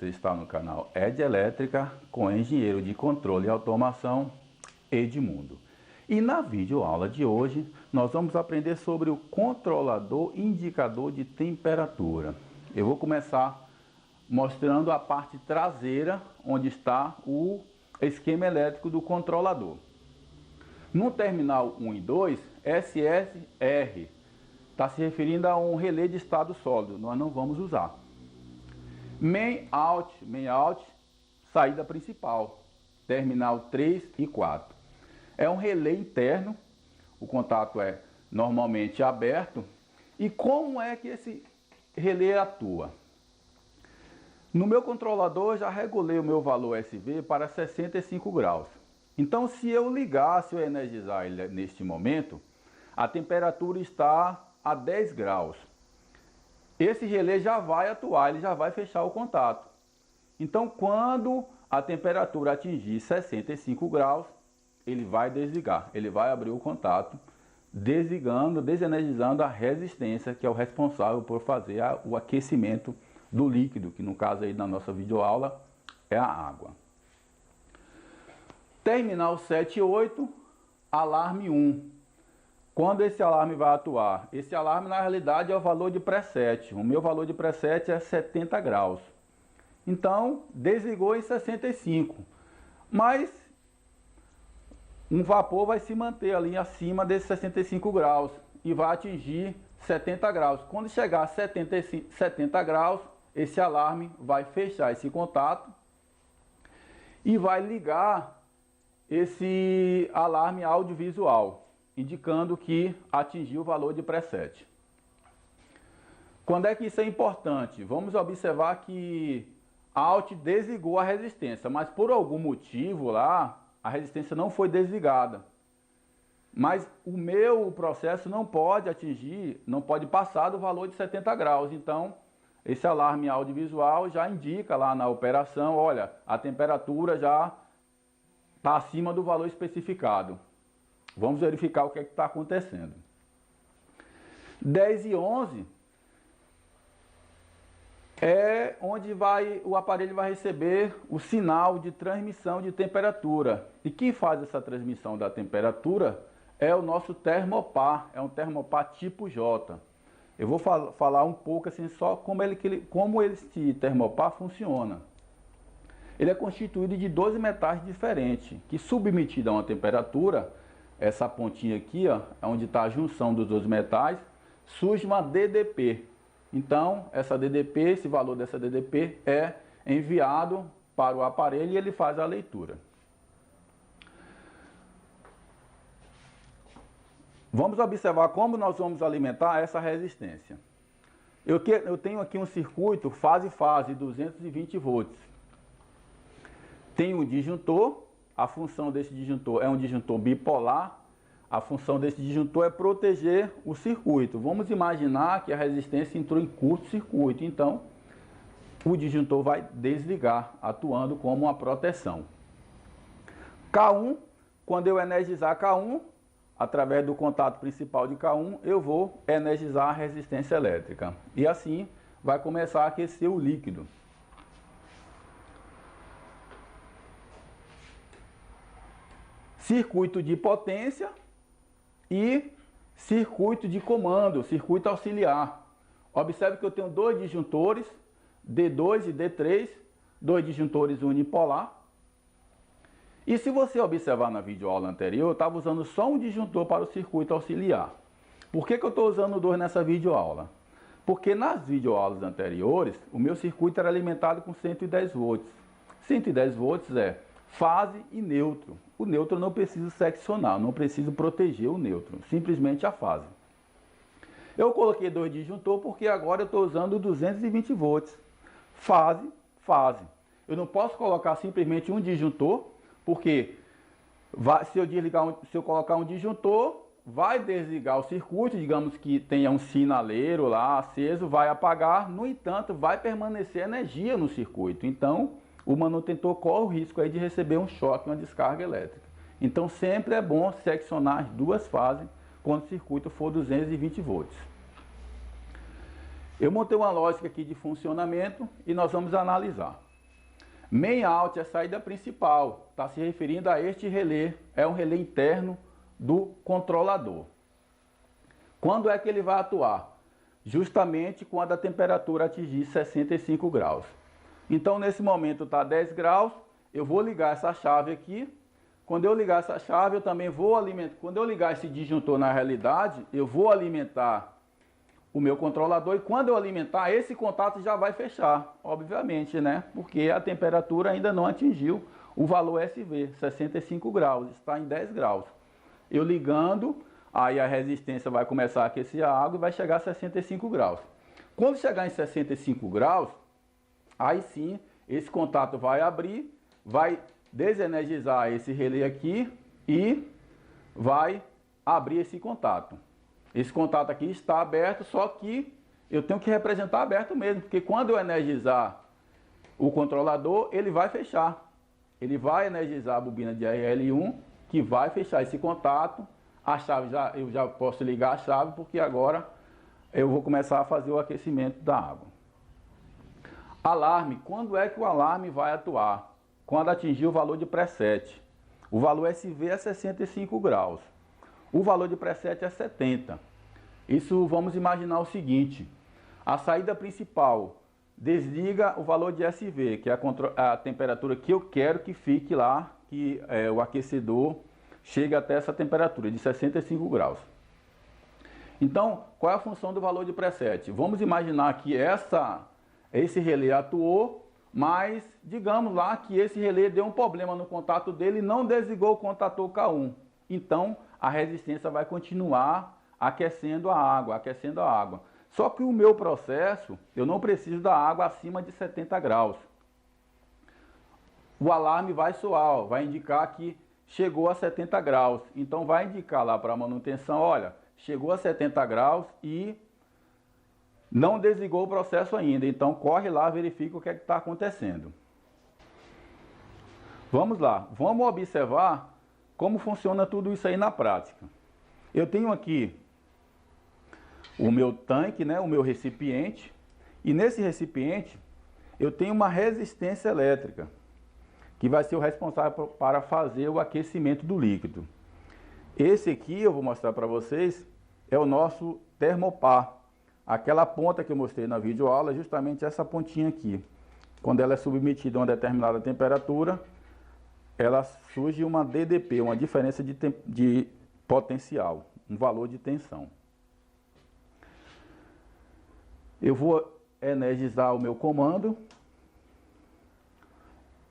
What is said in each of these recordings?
você está no canal Ed Elétrica com o engenheiro de controle e automação Edmundo. E na videoaula de hoje nós vamos aprender sobre o controlador indicador de temperatura. Eu vou começar mostrando a parte traseira onde está o esquema elétrico do controlador. No terminal 1 e 2, SSR está se referindo a um relé de estado sólido, nós não vamos usar. Main out, saída principal, terminal 3 e 4. É um relé interno, o contato é normalmente aberto. E como é que esse relé atua? No meu controlador eu já regulei o meu valor SV para 65 graus. Então se eu ligar, se eu energizar ele neste momento, a temperatura está a 10 graus. Esse relé já vai atuar, ele já vai fechar o contato. Então, quando a temperatura atingir 65 graus, ele vai desligar, ele vai abrir o contato, desligando, desenergizando a resistência, que é o responsável por fazer o aquecimento do líquido, que no caso aí na nossa videoaula é a água. Terminal 7 e 8, alarme 1. Quando esse alarme vai atuar? Esse alarme na realidade é o valor de preset. O meu valor de preset é 70 graus. Então, desligou em 65. Mas um vapor vai se manter ali acima desses 65 graus e vai atingir 70 graus. Quando chegar a 70 graus, esse alarme vai fechar esse contato e vai ligar esse alarme audiovisual, indicando que atingiu o valor de preset. Quando é que isso é importante? Vamos observar que a Alt desligou a resistência, mas por algum motivo lá, a resistência não foi desligada. Mas o meu processo não pode atingir, não pode passar do valor de 70 graus. Então, esse alarme audiovisual já indica lá na operação, olha, a temperatura já está acima do valor especificado. Vamos verificar o que está acontecendo. 10 e 11 é onde o aparelho vai receber o sinal de transmissão de temperatura. E quem faz essa transmissão da temperatura é o nosso termopar, é um termopar tipo J. Eu vou falar um pouco assim só como esse termopar funciona. Ele é constituído de 12 metais diferentes, que submetidos a uma temperatura, essa pontinha aqui, ó, é onde está a junção dos dois metais, surge uma DDP. Então, essa DDP, esse valor dessa DDP é enviado para o aparelho e ele faz a leitura. Vamos observar como nós vamos alimentar essa resistência. Eu tenho aqui um circuito fase-fase, 220 volts. Tem um disjuntor. A função desse disjuntor é um disjuntor bipolar. A função desse disjuntor é proteger o circuito. Vamos imaginar que a resistência entrou em curto-circuito. Então, o disjuntor vai desligar, atuando como uma proteção. K1, quando eu energizar K1, através do contato principal de K1, eu vou energizar a resistência elétrica. E assim vai começar a aquecer o líquido. Circuito de potência e circuito de comando, circuito auxiliar. Observe que eu tenho dois disjuntores, D2 e D3, dois disjuntores unipolar. E se você observar na videoaula anterior, eu estava usando só um disjuntor para o circuito auxiliar. Por que eu estou usando dois nessa videoaula? Porque nas videoaulas anteriores, o meu circuito era alimentado com 110 volts. 110 volts é fase e neutro. O neutro eu não preciso seccionar, não preciso proteger o neutro, simplesmente a fase. Eu coloquei dois disjuntores porque agora eu estou usando 220 volts. Fase, fase. Eu não posso colocar simplesmente um disjuntor, porque se eu colocar um disjuntor, vai desligar o circuito, digamos que tenha um sinaleiro lá aceso, vai apagar, no entanto, vai permanecer energia no circuito. Então, o manutentor corre o risco aí de receber um choque, uma descarga elétrica. Então sempre é bom seccionar as duas fases quando o circuito for 220 volts. Eu montei uma lógica aqui de funcionamento e nós vamos analisar. Main out é a saída principal, está se referindo a este relé, é um relé interno do controlador. Quando é que ele vai atuar? Justamente quando a temperatura atingir 65 graus. Então nesse momento está 10 graus, eu vou ligar essa chave aqui. Quando eu ligar essa chave, eu também vou alimentar. Quando eu ligar esse disjuntor na realidade, eu vou alimentar o meu controlador, e quando eu alimentar, esse contato já vai fechar, obviamente, né? Porque a temperatura ainda não atingiu o valor SV, 65 graus, está em 10 graus. Eu ligando, aí a resistência vai começar a aquecer a água e vai chegar a 65 graus. Quando chegar em 65 graus, aí sim, esse contato vai abrir, vai desenergizar esse relé aqui e vai abrir esse contato. Esse contato aqui está aberto, só que eu tenho que representar aberto mesmo, porque quando eu energizar o controlador, ele vai fechar. Ele vai energizar a bobina de RL1, que vai fechar esse contato. A chave, eu já posso ligar a chave, porque agora eu vou começar a fazer o aquecimento da água. Alarme. Quando é que o alarme vai atuar? Quando atingir o valor de preset. O valor SV é 65 graus. O valor de preset é 70. Isso, vamos imaginar o seguinte: a saída principal desliga o valor de SV, que é a temperatura que eu quero que fique lá, que o aquecedor chegue até essa temperatura de 65 graus. Então, qual é a função do valor de preset? Vamos imaginar que esse relé atuou, mas digamos lá que esse relé deu um problema no contato dele e não desligou o contator K1. Então, a resistência vai continuar aquecendo a água. Só que o meu processo, eu não preciso da água acima de 70 graus. O alarme vai soar, vai indicar que chegou a 70 graus. Então vai indicar lá para a manutenção, olha, chegou a 70 graus e não desligou o processo ainda. Então corre lá, verifica o que é que está acontecendo. Vamos lá, vamos observar como funciona tudo isso aí na prática. Eu tenho aqui o meu tanque, né, o meu recipiente, e nesse recipiente eu tenho uma resistência elétrica, que vai ser o responsável para fazer o aquecimento do líquido. Esse aqui eu vou mostrar para vocês, é o nosso termopar. Aquela ponta que eu mostrei na videoaula, justamente essa pontinha aqui. Quando ela é submetida a uma determinada temperatura, ela surge uma DDP, uma diferença de potencial, um valor de tensão. Eu vou energizar o meu comando.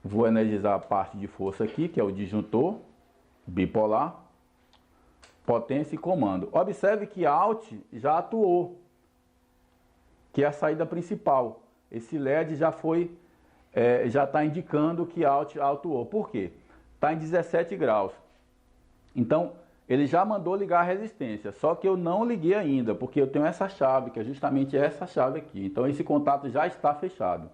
Vou energizar a parte de força aqui, que é o disjuntor bipolar, potência e comando. Observe que Alt já atuou, que é a saída principal. Esse LED já está indicando que Alt atuou. Por quê? Está em 17 graus. Então, ele já mandou ligar a resistência, só que eu não liguei ainda, porque eu tenho essa chave, que é justamente essa chave aqui. Então, esse contato já está fechado.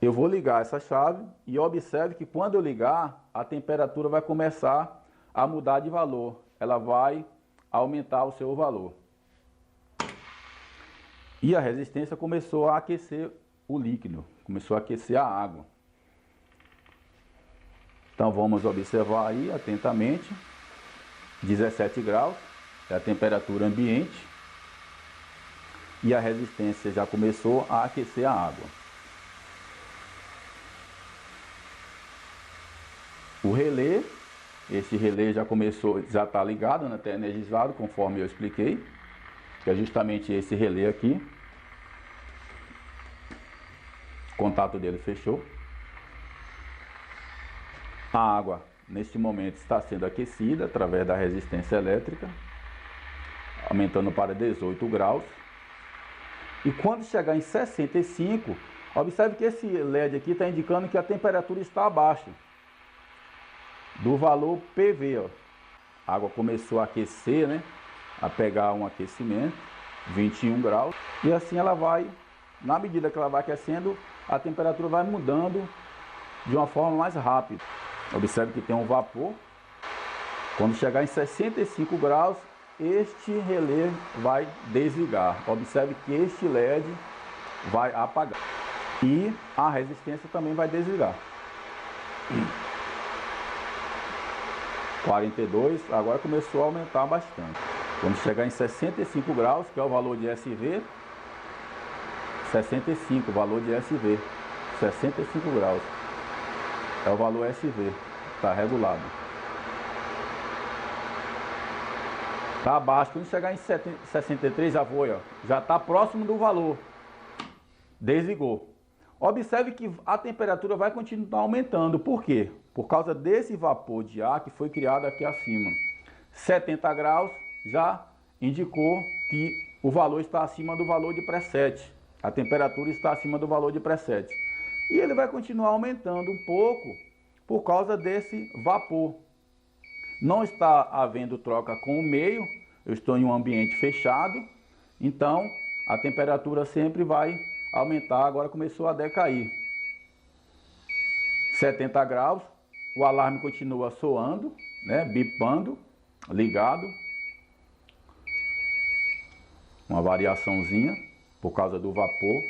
Eu vou ligar essa chave e observe que quando eu ligar, a temperatura vai começar a mudar de valor. Ela vai aumentar o seu valor. E a resistência começou a aquecer o líquido, começou a aquecer a água. Então vamos observar aí atentamente. 17 graus é a temperatura ambiente. E a resistência já começou a aquecer a água. O relé, esse relé já está ligado, né, está energizado, conforme eu expliquei, que é justamente esse relé aqui. O contato dele fechou. A água, neste momento, está sendo aquecida através da resistência elétrica, aumentando para 18 graus. E quando chegar em 65, observe que esse LED aqui está indicando que a temperatura está abaixo do valor PV. Ó. A água começou a aquecer, né? A pegar um aquecimento, 21 graus. E assim ela vai, na medida que ela vai aquecendo, a temperatura vai mudando de uma forma mais rápida. Observe que tem um vapor. Quando chegar em 65 graus, este relé vai desligar. Observe que este LED vai apagar. E a resistência também vai desligar. 42, agora começou a aumentar bastante. Quando chegar em 65 graus, que é o valor de SV, 65, valor de SV, 65 graus, é o valor SV, está regulado. Está abaixo, quando chegar em 63 já foi, ó, já está próximo do valor, desligou. Observe que a temperatura vai continuar aumentando, por quê? Por causa desse vapor de ar que foi criado aqui acima. 70 graus já indicou que o valor está acima do valor de preset. A temperatura está acima do valor de preset. E ele vai continuar aumentando um pouco por causa desse vapor. Não está havendo troca com o meio, eu estou em um ambiente fechado, então a temperatura sempre vai aumentar, agora começou a decair. 70 graus, o alarme continua soando, né, bipando, ligado. Uma variaçãozinha por causa do vapor.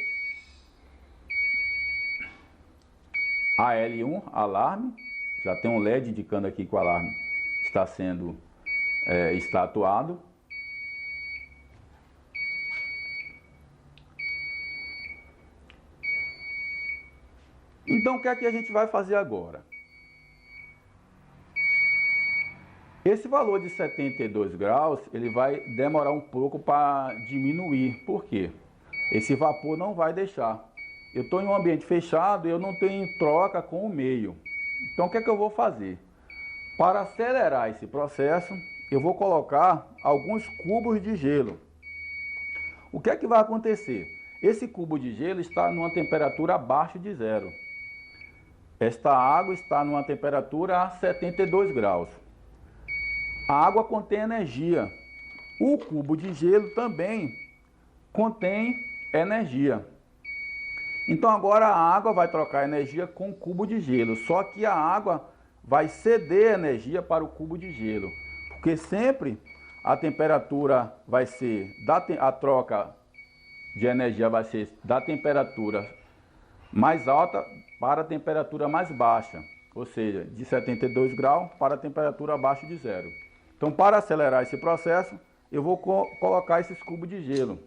AL1, alarme, já tem um LED indicando aqui que o alarme está sendo está atuado. Então o que é que a gente vai fazer agora? Esse valor de 72 graus, ele vai demorar um pouco para diminuir. Por quê? Esse vapor não vai deixar. Eu estou em um ambiente fechado e eu não tenho troca com o meio. Então o que é que eu vou fazer? Para acelerar esse processo, eu vou colocar alguns cubos de gelo. O que é que vai acontecer? Esse cubo de gelo está numa temperatura abaixo de zero. Esta água está numa temperatura a 72 graus. A água contém energia. O cubo de gelo também contém energia. Então agora a água vai trocar energia com o cubo de gelo. Só que a água vai ceder energia para o cubo de gelo. Porque sempre a temperatura vai ser, a troca de energia vai ser da temperatura mais alta para a temperatura mais baixa, ou seja, de 72 graus para a temperatura abaixo de zero. Então, para acelerar esse processo, eu vou colocar esses cubos de gelo.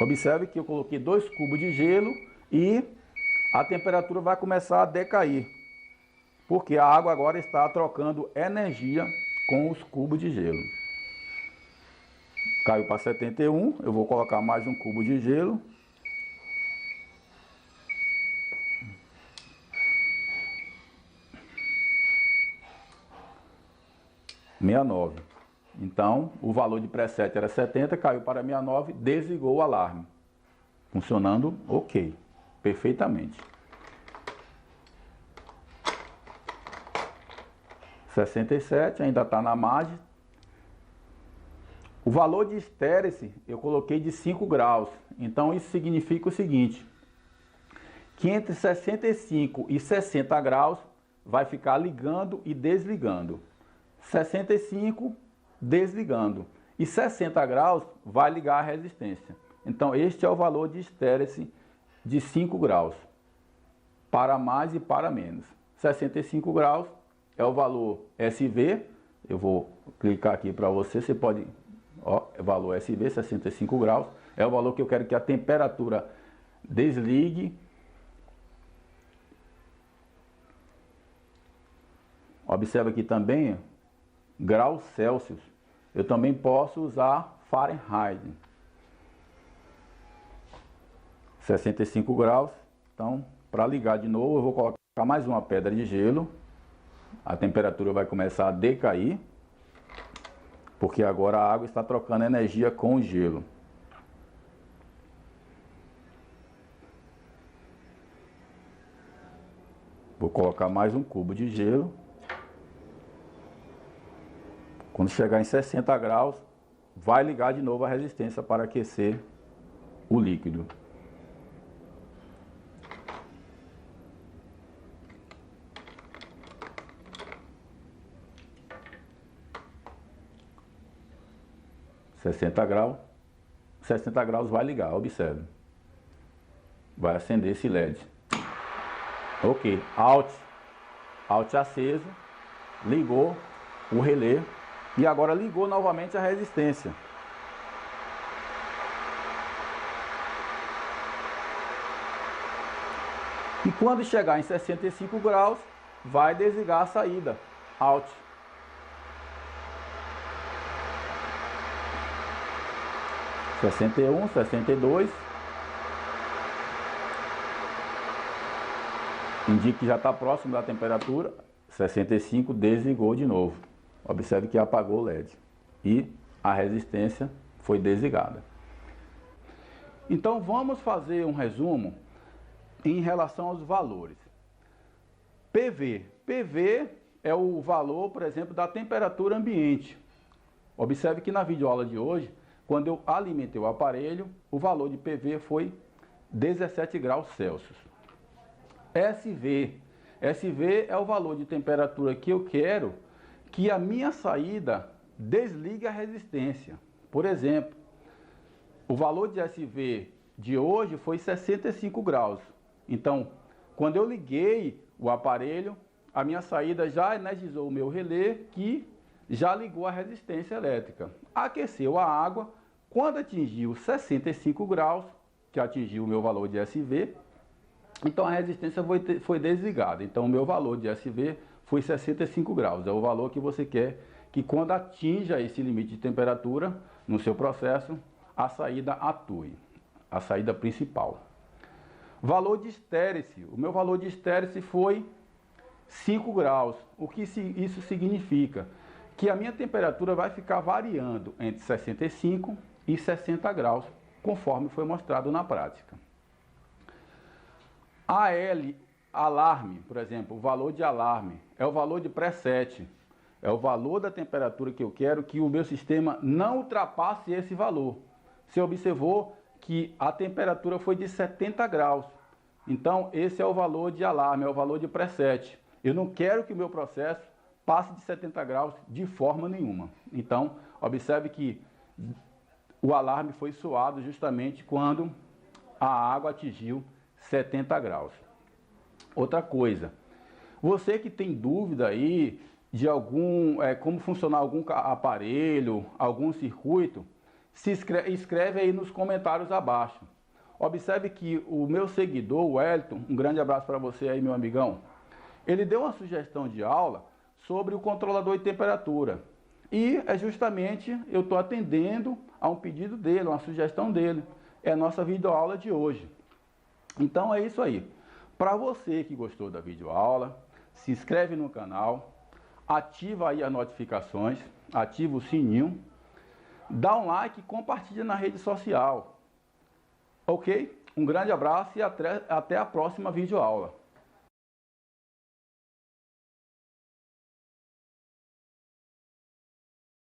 Observe que eu coloquei 2 cubos de gelo e a temperatura vai começar a decair, porque a água agora está trocando energia com os cubos de gelo. Caiu para 71, eu vou colocar mais um cubo de gelo. (69). Então, o valor de preset era 70, caiu para 69, desligou o alarme. Funcionando ok, perfeitamente. 67, ainda está na margem. O valor de estérese eu coloquei de 5 graus. Então isso significa o seguinte, que entre 65 e 60 graus vai ficar ligando e desligando. 65 desligando e 60 graus vai ligar a resistência. Então este é o valor de estérese de 5 graus, para mais e para menos. 65 graus é o valor SV, eu vou clicar aqui para você, você pode, ó, valor SV, 65 graus, é o valor que eu quero que a temperatura desligue. Observa aqui também, graus Celsius, eu também posso usar Fahrenheit. 65 graus, então para ligar de novo eu vou colocar mais uma pedra de gelo, a temperatura vai começar a decair, porque agora a água está trocando energia com o gelo. Vou colocar mais um cubo de gelo. Quando chegar em 60 graus, vai ligar de novo a resistência para aquecer o líquido. (60 graus, 60 graus vai ligar, observe. Vai acender esse LED. Ok, Alt aceso, ligou o relé e agora ligou novamente a resistência. E quando chegar em 65 graus, vai desligar a saída, Alt. (61, 62). Indique que já está próximo da temperatura. 65, desligou de novo. Observe que apagou o LED. E a resistência foi desligada. Então vamos fazer um resumo em relação aos valores. PV. PV é o valor, por exemplo, da temperatura ambiente. Observe que na videoaula de hoje, quando eu alimentei o aparelho, o valor de PV foi 17 graus Celsius. SV. SV é o valor de temperatura que eu quero que a minha saída desligue a resistência. Por exemplo, o valor de SV de hoje foi 65 graus. Então, quando eu liguei o aparelho, a minha saída já energizou o meu relé, que já ligou a resistência elétrica. Aqueceu a água, quando atingiu 65 graus, que atingiu o meu valor de SV, então a resistência foi desligada. Então o meu valor de SV foi 65 graus. É o valor que você quer que quando atinja esse limite de temperatura no seu processo, a saída atue, a saída principal. Valor de estérese. O meu valor de estérese foi 5 graus. O que isso significa? Que a minha temperatura vai ficar variando entre 65 e 60 graus, conforme foi mostrado na prática. AL, alarme, por exemplo, o valor de alarme é o valor de preset. É o valor da temperatura que eu quero que o meu sistema não ultrapasse esse valor. Você observou que a temperatura foi de 70 graus. Então, esse é o valor de alarme, é o valor de preset. Eu não quero que o meu processo passe de 70 graus de forma nenhuma. Então, observe que o alarme foi soado justamente quando a água atingiu 70 graus. Outra coisa, você que tem dúvida aí de como funcionar algum aparelho, algum circuito, escreve aí nos comentários abaixo. Observe que o meu seguidor, o Wellington, um grande abraço para você aí, meu amigão, ele deu uma sugestão de aula sobre o controlador de temperatura. E é justamente, eu estou atendendo a um pedido dele, uma sugestão dele. É a nossa videoaula de hoje. Então é isso aí. Para você que gostou da videoaula, se inscreve no canal, ativa aí as notificações, ativa o sininho, dá um like e compartilha na rede social. Ok? Um grande abraço e até a próxima videoaula.